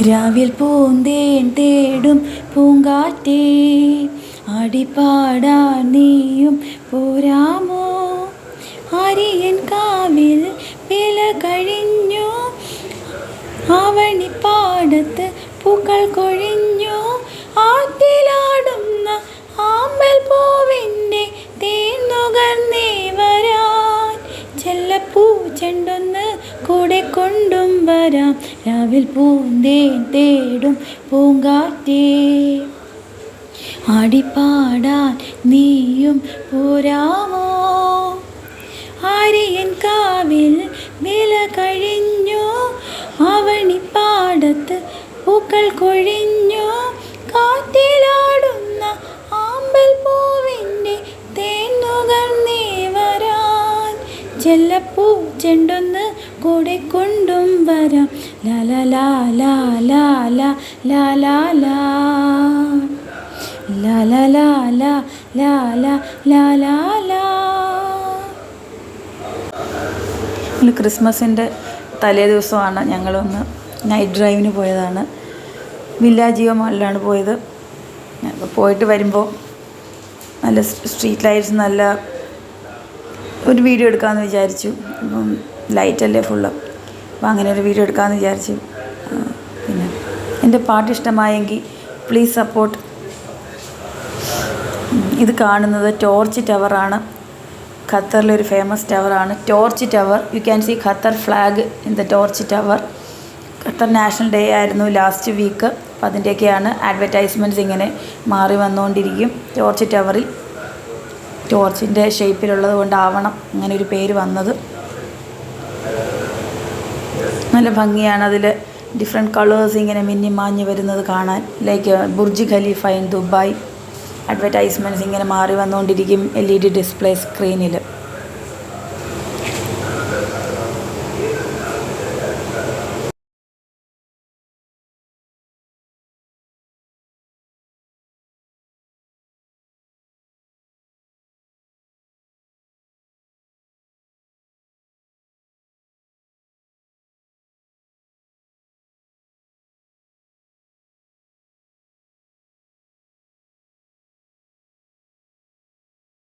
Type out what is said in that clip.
രാവിൽ പൂന്തേൻ തേടും പൂങ്കാറ്റേ ആടിപ്പാടാൻ നീയും പോരാമോ. ആര്യൻ കാവിൽ വില കഴിഞ്ഞു, ആവണിപ്പാടത്ത് പൂക്കൾ കൊഴിഞ്ഞു. ആറ്റിലാടുന്ന ആമ്പൽ പൂവിൻ്റെ തേൻ നുകർന്നേ വരാൻ, ചെല്ലപ്പൂ ചെണ്ടൊന്ന് കൂടെ കൊണ്ടും വരാം. രാവിൽ പൂന്തേൻ തേടും പൂങ്കാറ്റേ ആടിപ്പാടാൻ നീയും പോരാമോ. ആര്യൻ കാവിൽ വില കഴിഞ്ഞു, ആവണിപ്പാടത്ത് പൂക്കൾ കൊഴിഞ്ഞു. കാറ്റിലാടുന്ന ആമ്പൽ പൂവിൻ്റെ തേൻ നുകർന്നേ വരാൻ, ചെല്ലപ്പൂ ചെണ്ടൊന്ന് കൂടെ കൊണ്ടും വരാം. ലാ ലാ ലാ ലാ ലാ ലാ ലാ ലാ ലാ ലാ ലാ ലാ ലാ ലാ ലാ ലാ ലാ. ക്രിസ്മസിൻ്റെ തലേ ദിവസമാണ് ഞങ്ങളൊന്ന് നൈറ്റ് ഡ്രൈവിന് പോയതാണ്. വില്ലാജിയോ മാളിലാണ് പോയത്. പോയിട്ട് വരുമ്പോൾ നല്ല സ്ട്രീറ്റ് ലൈറ്റ്സ്, നല്ല ഒരു വീഡിയോ എടുക്കാമെന്ന് വിചാരിച്ചു. അപ്പം ലൈറ്റല്ലേ ഫുള്ള്, അപ്പോൾ അങ്ങനെ ഒരു വീഡിയോ എടുക്കാമെന്ന് വിചാരിച്ചു. പിന്നെ എൻ്റെ പാട്ട് ഇഷ്ടമായെങ്കിൽ പ്ലീസ് സപ്പോർട്ട്. ഇത് കാണുന്നത് ടോർച്ച് ടവറാണ്. ഖത്തറിലൊരു ഫേമസ് ടവറാണ് torch tower. You can see Qatar flag in the torch tower. Qatar national day ആയിരുന്നു ലാസ്റ്റ് വീക്ക്. അപ്പോൾ അതിൻ്റെയൊക്കെയാണ് അഡ്വർടൈസ്മെൻറ്റ്സ് ഇങ്ങനെ മാറി വന്നുകൊണ്ടിരിക്കും. ടോർച്ച് ടവറിൽ ടോർച്ചിൻ്റെ ഷേപ്പിലുള്ളത് കൊണ്ടാവണം അങ്ങനെ ഒരു പേര് വന്നത്. നല്ല ഭംഗിയാണ്. അതിൽ ഡിഫറെൻറ്റ് കളേഴ്സ് ഇങ്ങനെ മിന്നി മാഞ്ഞ് വരുന്നത് കാണാൻ. Like Burj Khalifa in Dubai. Advertisements ഇങ്ങനെ മാറി വന്നുകൊണ്ടിരിക്കും LED ഡിസ്പ്ലേ സ്ക്രീനിൽ.